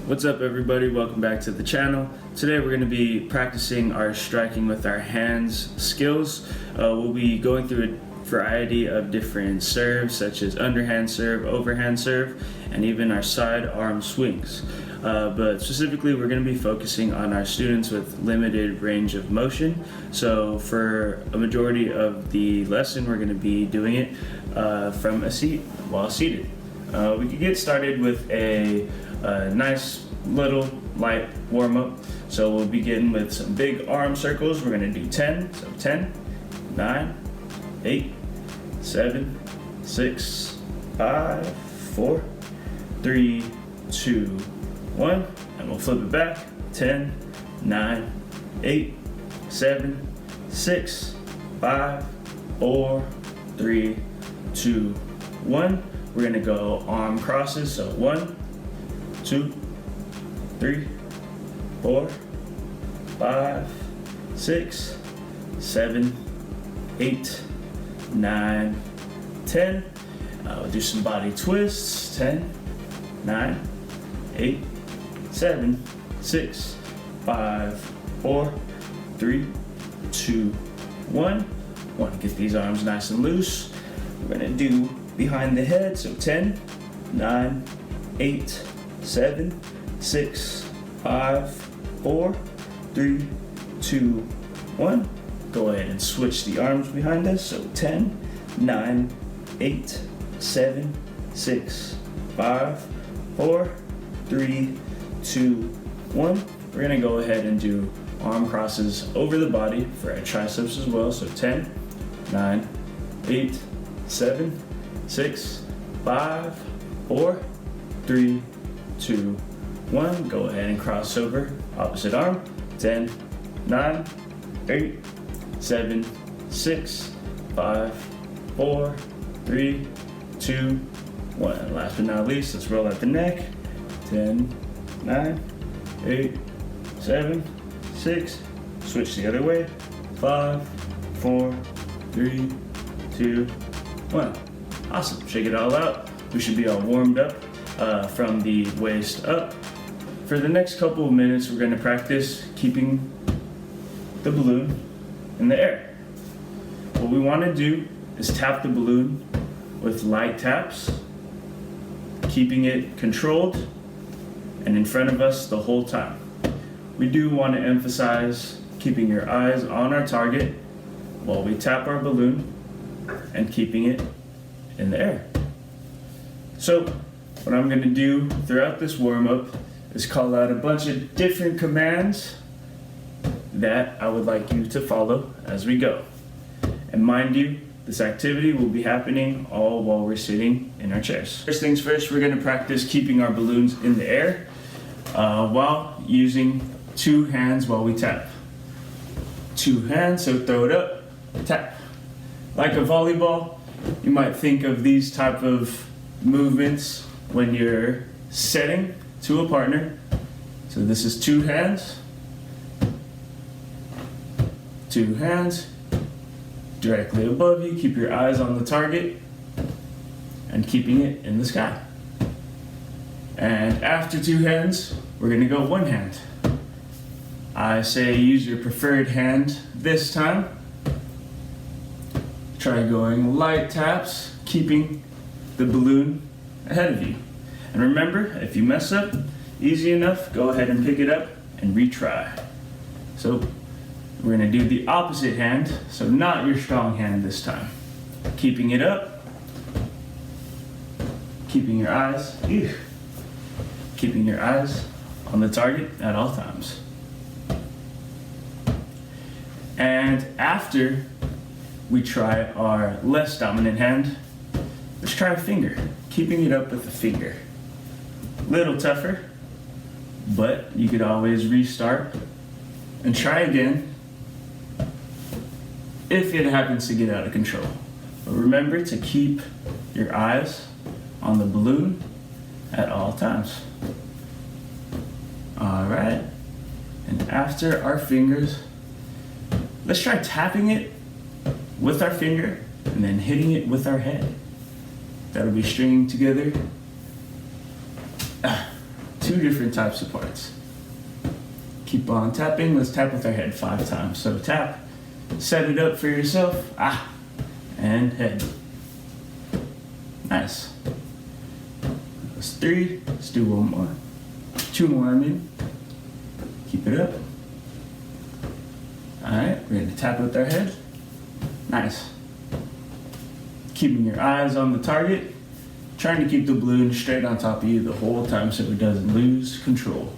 What's up everybody, welcome back to the channel. Today we're going to be practicing our striking with our hands skills. We'll be going through a variety of different serves such as underhand serve, overhand serve, and even our sidearm swings. But specifically we're going to be focusing on our students with limited range of motion. So for a majority of the lesson we're going to be doing it from a seat while seated. We could get started with a nice little light warm-up. So we'll begin with some big arm circles. We're going to do 10. So 10, 9, 8, 7, 6, 5, 4, 3, 2, 1. And we'll flip it back. 10, 9, 8, 7, 6, 5, 4, 3, 2, 1. We're going to go arm crosses. So 1, 2, 3, 4, 5, 6, 7, 8, 9, 10. We'll do some body twists. 10, 9, 8, 7, 6, 5, 4, 3, 2, 1. Want to get these arms nice and loose. We're going to do behind the head. So 10, 9, 8, 7, 6, 5, 4, 3, 2, 1. Go ahead and switch the arms behind us. So 10, 9, 8, 7, 6, 5, 4, 3, 2, 1. We're going to go ahead and do arm crosses over the body for our triceps as well. So 10, 9, 8, 7, 6, 5, 4, 3, 2, 1. Go ahead and cross over opposite arm. 10, 9, 8, 7, 6, 5, 4, 3, 2, 1. And last but not least, let's roll out the neck. 10, 9, 8, 7, 6. Switch the other way. 5, 4, 3, 2, 1. Awesome. Shake it all out. We should be all warmed up from the waist up. For the next couple of minutes, we're going to practice keeping the balloon in the air. What we want to do is tap the balloon with light taps, keeping it controlled and in front of us the whole time. We do want to emphasize keeping your eyes on our target while we tap our balloon and keeping it in the air. So what I'm going to do throughout this warm-up is call out a bunch of different commands that I would like you to follow as we go. And mind you, this activity will be happening all while we're sitting in our chairs. First things first, we're going to practice keeping our balloons in the air while using two hands while we tap. Two hands, so throw it up, tap. Like a volleyball, you might think of these type of movements when you're setting to a partner. So this is two hands, directly above you. Keep your eyes on the target and keeping it in the sky. And after two hands, we're gonna go one hand. I say use your preferred hand this time. Try going light taps, keeping the balloon ahead of you. And remember, if you mess up, easy enough, go ahead and pick it up and retry. So we're going to do the opposite hand, so not your strong hand this time. Keeping it up, keeping your eyes on the target at all times. And after we try our less dominant hand, let's try a finger, keeping it up with the finger. Little tougher, but you could always restart and try again if it happens to get out of control. But remember to keep your eyes on the balloon at all times. All right, and after our fingers, let's try tapping it with our finger and then hitting it with our head. That'll be stringing together 2 different types of parts. Keep on tapping. Let's tap with our head 5 times. So tap, set it up for yourself, and head. Nice. That's 3. Let's do 1 more. 2 more, I mean. Keep it up. Alright, we're going to tap with our head. Nice. Keeping your eyes on the target. Trying to keep the balloon straight on top of you the whole time so it doesn't lose control.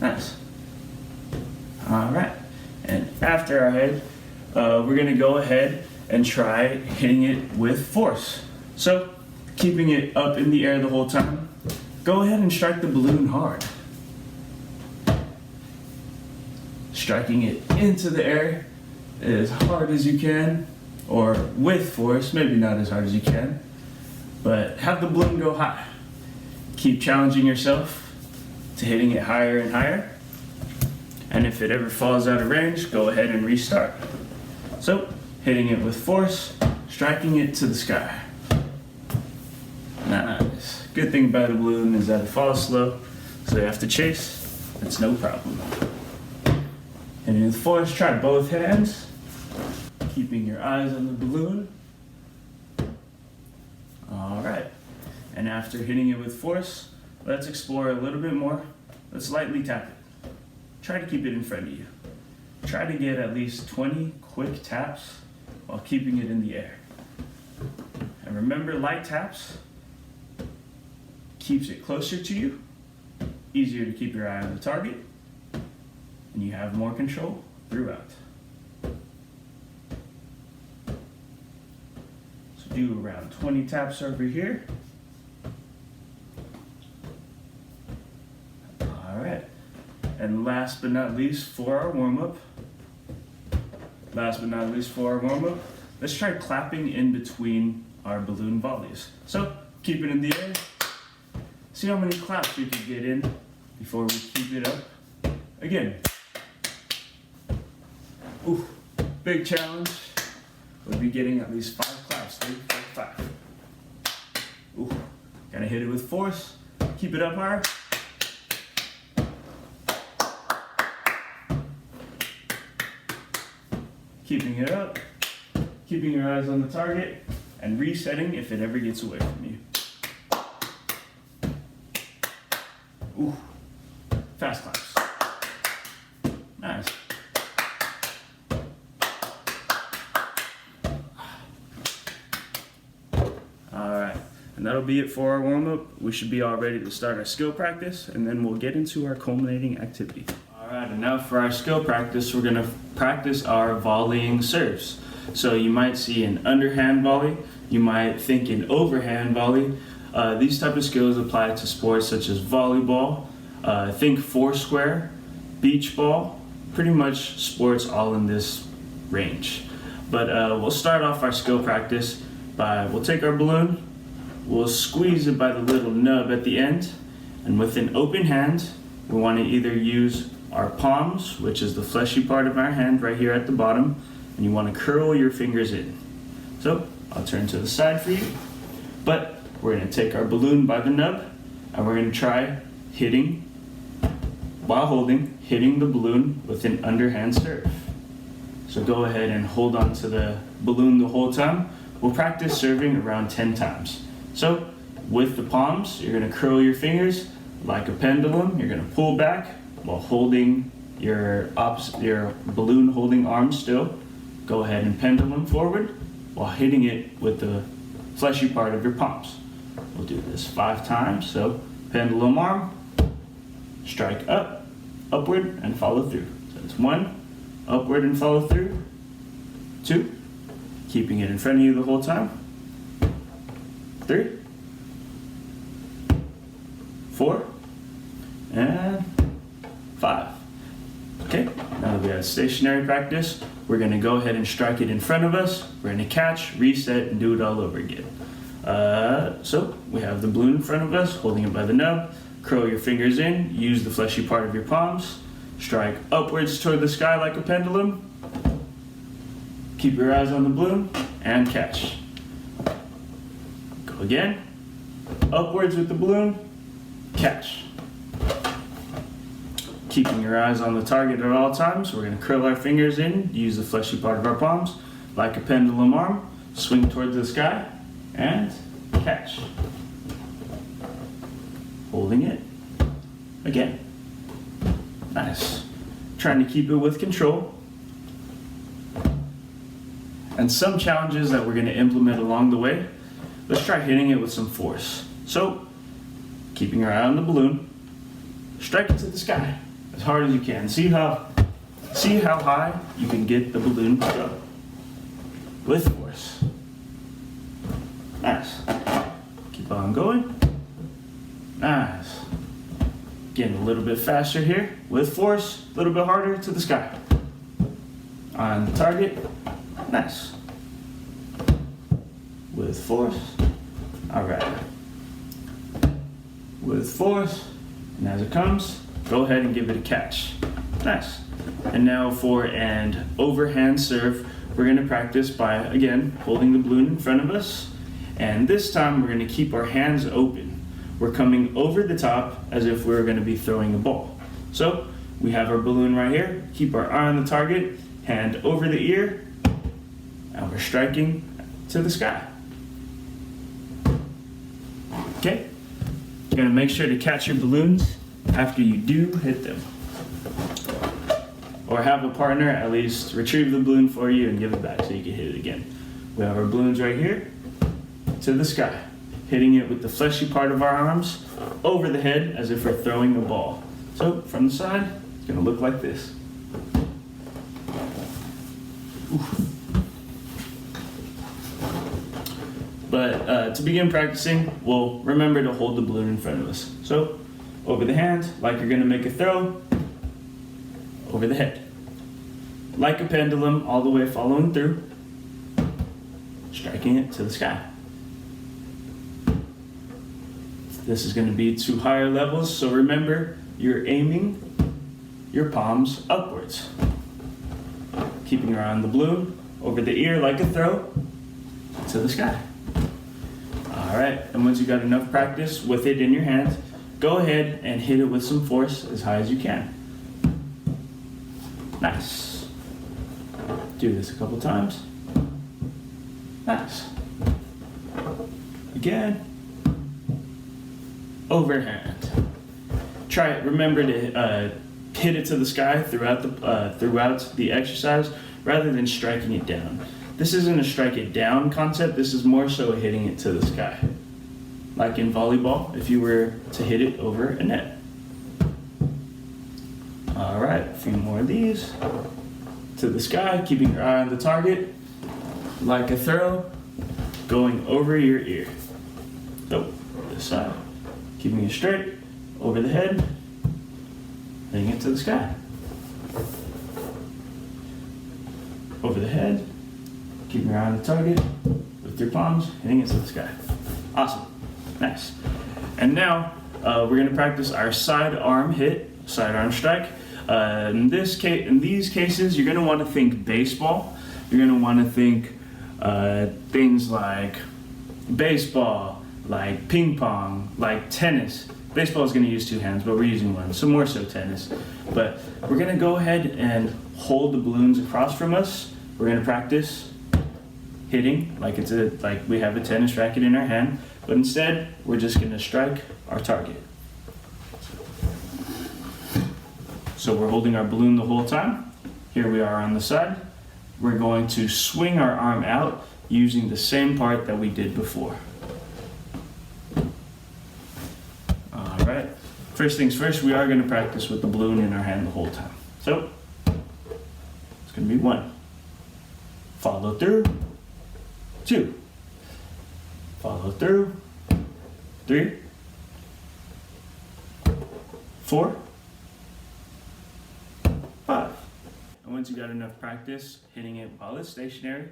Nice. Alright. And after our head, we're going to go ahead and try hitting it with force. So, keeping it up in the air the whole time, go ahead and strike the balloon hard. Striking it into the air as hard as you can, or with force, maybe not as hard as you can, but have the balloon go high. Keep challenging yourself to hitting it higher and higher, and if it ever falls out of range, go ahead and restart. So, hitting it with force, striking it to the sky. Nice. Good thing about a balloon is that it falls slow, so you have to chase, it's no problem. Hitting with force, try both hands, keeping your eyes on the balloon. Alright, and after hitting it with force, let's explore a little bit more. Let's lightly tap it. Try to keep it in front of you. Try to get at least 20 quick taps while keeping it in the air. And remember, light taps keeps it closer to you, easier to keep your eye on the target, and you have more control throughout. So do around 20 taps over here. Alright, and last but not least for our warm-up, let's try clapping in between our balloon volleys. So keep it in the air. See how many claps you can get in before we keep it up. Again. Ooh, big challenge. We'll be getting at least 5 claps. 3, 4, 5. Ooh, gotta hit it with force. Keep it up higher. Keeping it up. Keeping your eyes on the target. And resetting if it ever gets away from you. Ooh, fast claps. Nice. Alright, and that'll be it for our warm-up. We should be all ready to start our skill practice, and then we'll get into our culminating activity. Alright, and now for our skill practice, we're going to practice our volleying serves. So you might see an underhand volley, you might think an overhand volley. These type of skills apply to sports such as volleyball, think foursquare, beach ball, pretty much sports all in this range. But we'll start off our skill practice by, we'll take our balloon, we'll squeeze it by the little nub at the end, and with an open hand, we want to either use our palms, which is the fleshy part of our hand right here at the bottom, and you want to curl your fingers in. So I'll turn to the side for you, but we're going to take our balloon by the nub, and we're going to try hitting, while holding, hitting the balloon with an underhand serve. So go ahead and hold on to the balloon the whole time. We'll practice serving around 10 times. So with the palms, you're going to curl your fingers like a pendulum. You're going to pull back while holding your balloon holding arm still. Go ahead and pendulum forward while hitting it with the fleshy part of your palms. We'll do this 5 times. So pendulum arm, strike up, upward, and follow through. So it's 1, upward and follow through. 2, keeping it in front of you the whole time. 3, 4, and 5. Okay, now that we have stationary practice, we're going to go ahead and strike it in front of us. We're going to catch, reset, and do it all over again. So we have the balloon in front of us, holding it by the nub. Curl your fingers in, use the fleshy part of your palms. Strike upwards toward the sky like a pendulum. Keep your eyes on the balloon and catch. Go again. upwards with the balloon, catch. Keeping your eyes on the target at all times, we're going to curl our fingers in, use the fleshy part of our palms, like a pendulum arm, swing towards the sky, and catch. Holding it. Again. Nice. Trying to keep it with control. And some challenges that we're going to implement along the way. Let's try hitting it with some force. So, keeping your eye on the balloon, strike it to the sky as hard as you can. See how high you can get the balloon to go with force. Nice. Keep on going. Nice. Getting a little bit faster here with force, a little bit harder to the sky. On the target. Nice. With force. All right. With force. And as it comes, go ahead and give it a catch. Nice. And now for an overhand serve, we're going to practice by, again, holding the balloon in front of us. And this time we're going to keep our hands open. We're coming over the top as if we're going to be throwing a ball. So we have our balloon right here. Keep our eye on the target, hand over the ear, and we're striking to the sky. Okay? You're going to make sure to catch your balloons after you do hit them. Or have a partner at least retrieve the balloon for you and give it back so you can hit it again. We have our balloons right here to the sky, hitting it with the fleshy part of our arms over the head as if we're throwing a ball. So from the side, it's going to look like this. Oof. But to begin practicing, we'll remember to hold the balloon in front of us. So over the hand, like you're going to make a throw, over the head. Like a pendulum, all the way following through, striking it to the sky. This is going to be to higher levels, so remember, you're aiming your palms upwards. Keeping your eye on the balloon, over the ear like a throw, to the sky. Alright, and once you got enough practice with it in your hands, go ahead and hit it with some force as high as you can. Nice. Do this a couple times. Nice. Again. Overhand. Try it. Remember to hit it to the sky throughout the exercise rather than striking it down. This isn't a strike it down concept. This is more so hitting it to the sky. Like in volleyball, if you were to hit it over a net. All right, a few more of these. To the sky, keeping your eye on the target. Like a throw, going over your ear. So, this side. Keeping it straight, over the head, hitting it to the sky. Over the head, keeping your eye on the target, with your palms, hitting it to the sky. Awesome, nice. And now, we're gonna practice our sidearm hit, sidearm strike. In these cases, you're gonna wanna think baseball. You're gonna wanna think things like baseball, like ping pong, like tennis. Baseball is going to use two hands, but we're using one, so more so tennis. But we're going to go ahead and hold the balloons across from us. We're going to practice hitting like we have a tennis racket in our hand, but instead we're just going to strike our target. So we're holding our balloon the whole time. Here we are on the side. We're going to swing our arm out using the same part that we did before. Alright, first things first, we are going to practice with the balloon in our hand the whole time. So, it's going to be 1. Follow through. 2. Follow through. 3. 4. 5. And once you got enough practice hitting it while it's stationary,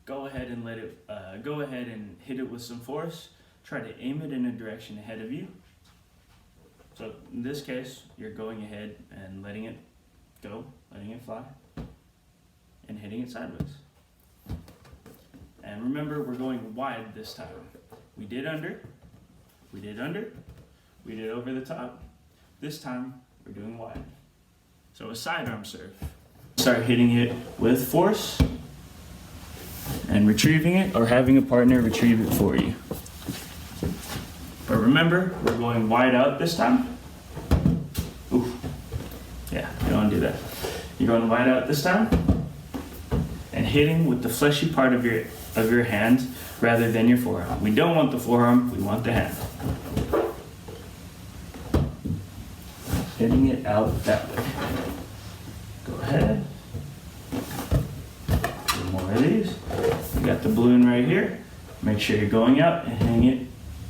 go ahead and hit it with some force. Try to aim it in a direction ahead of you. So in this case, you're going ahead and letting it go, letting it fly, and hitting it sideways. And remember, we're going wide this time. We did under, We did under, we did over the top. This time, we're doing wide. So a sidearm serve. Start hitting it with force and retrieving it, or having a partner retrieve it for you. But remember, we're going wide out this time. Ooh, yeah, you don't want to do that. You're going wide out this time and hitting with the fleshy part of your hand rather than your forearm. We don't want the forearm, we want the hand. Hitting it out that way. Go ahead. Do more of these. You got the balloon right here. Make sure you're going out and hitting it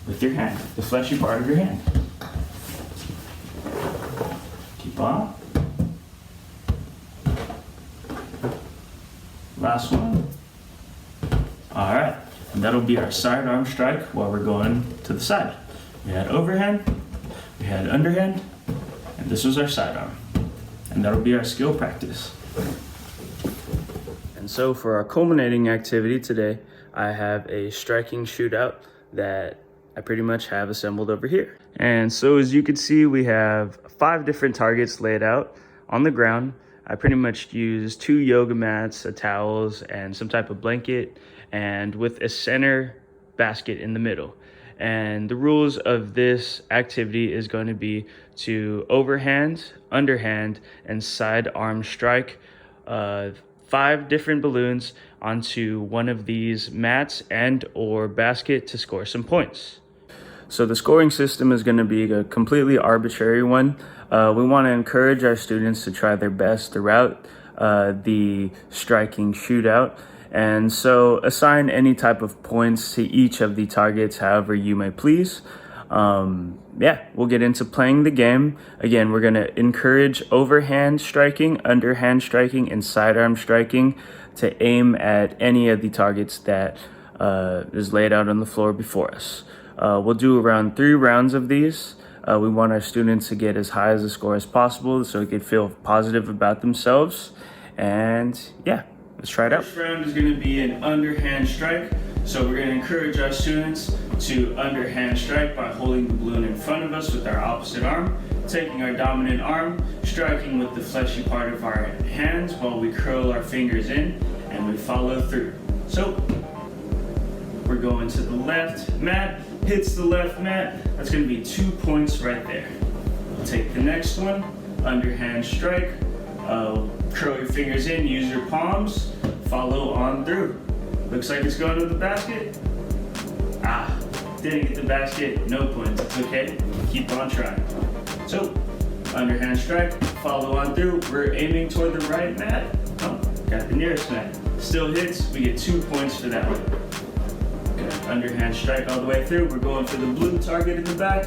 with your hand, the fleshy part of your hand. Keep on. Last one. All right, and that'll be our sidearm strike while we're going to the side. We had overhand, we had underhand, and this was our sidearm. And that'll be our skill practice. And so for our culminating activity today, I have a striking shootout that I pretty much have assembled over here. And so as you can see, we have 5 different targets laid out on the ground. I pretty much used 2 yoga mats, towels, and some type of blanket, and with a center basket in the middle. And the rules of this activity is going to be to overhand, underhand, and sidearm strike 5 different balloons onto one of these mats and or basket to score some points. So the scoring system is going to be a completely arbitrary one. We want to encourage our students to try their best throughout the striking shootout. And so assign any type of points to each of the targets however you may please. Yeah, we'll get into playing the game. Again, we're going to encourage overhand striking, underhand striking, and sidearm striking to aim at any of the targets that is laid out on the floor before us. We'll do around 3 rounds of these. We want our students to get as high as a score as possible so they can feel positive about themselves. And yeah, let's try it out. First round is going to be an underhand strike. So we're going to encourage our students to underhand strike by holding the balloon in front of us with our opposite arm, taking our dominant arm, striking with the fleshy part of our hands while we curl our fingers in and we follow through. So we're going to the left mat, hits the left mat. That's going to be 2 points right there. We'll take the next one, underhand strike. Curl your fingers in, use your palms, follow on through. Looks like it's going to the basket. Didn't get the basket, no points, it's okay. Keep on trying. So, underhand strike, follow on through. We're aiming toward the right mat. Got the nearest mat. Still hits, we get 2 points for that one. Good. Underhand strike all the way through. We're going for the blue target in the back.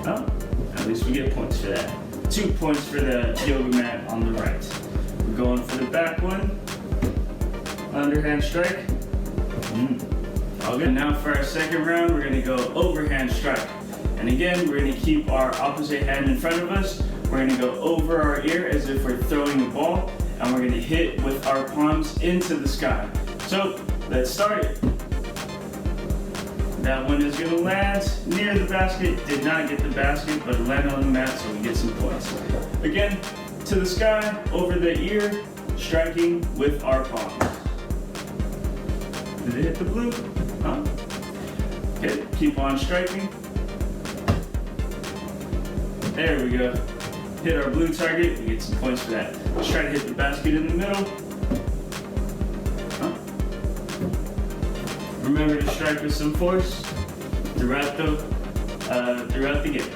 At least we get points for that. 2 points for the yoga mat on the right. We're going for the back one. Underhand strike. All good. Now for our second round, we're gonna go overhand strike. And again, we're gonna keep our opposite hand in front of us. We're gonna go over our ear as if we're throwing a ball, and we're gonna hit with our palms into the sky. So let's start it. That one is gonna land near the basket. Did not get the basket, but it landed on the mat, so we get some points. Again, to the sky, over the ear, striking with our palms. Did it hit the blue? Okay, keep on striking. There we go. Hit our blue target, we get some points for that. Let's try to hit the basket in the middle. Remember to strike with some force throughout the game.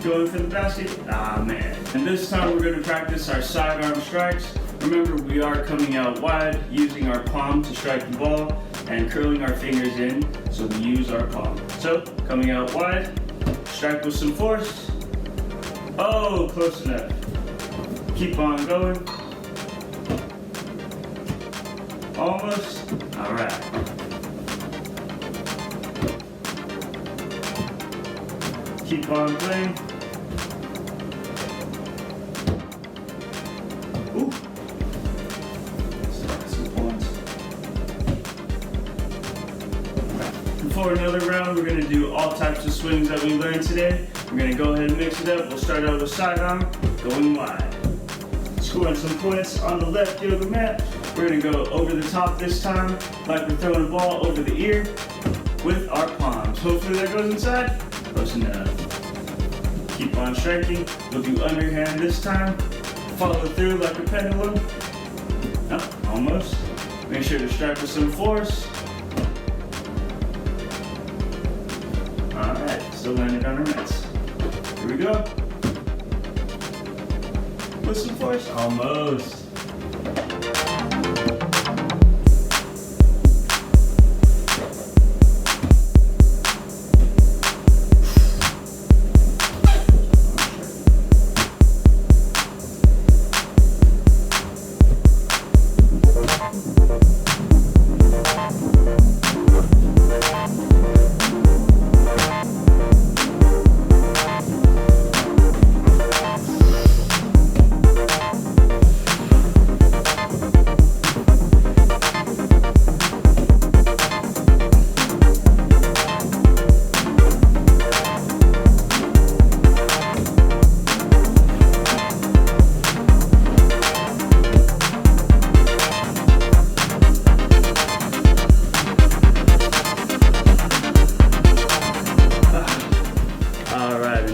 Going for the basket. Man. And this time we're going to practice our sidearm strikes. Remember, we are coming out wide, using our palm to strike the ball, and curling our fingers in, so we use our palm. So, coming out wide, strike with some force. Oh, close enough. Keep on going. Almost. All right. Keep on playing. for another round. We're going to do all types of swings that we learned today. We're going to go ahead and mix it up. We'll start out with sidearm, going wide. Scoring some points on the left yoga mat. We're going to go over the top this time, like we're throwing a ball over the ear with our palms. Hopefully that goes inside. Close enough. Keep on striking. We'll do underhand this time. Follow through like a pendulum. Oh, almost. Make sure to strike with some force. Alright, still landing on our mitts. Here we go. With some force. Almost.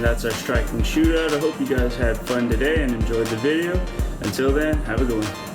That's our striking shootout. I hope you guys had fun today and enjoyed the video. Until then, have a good one.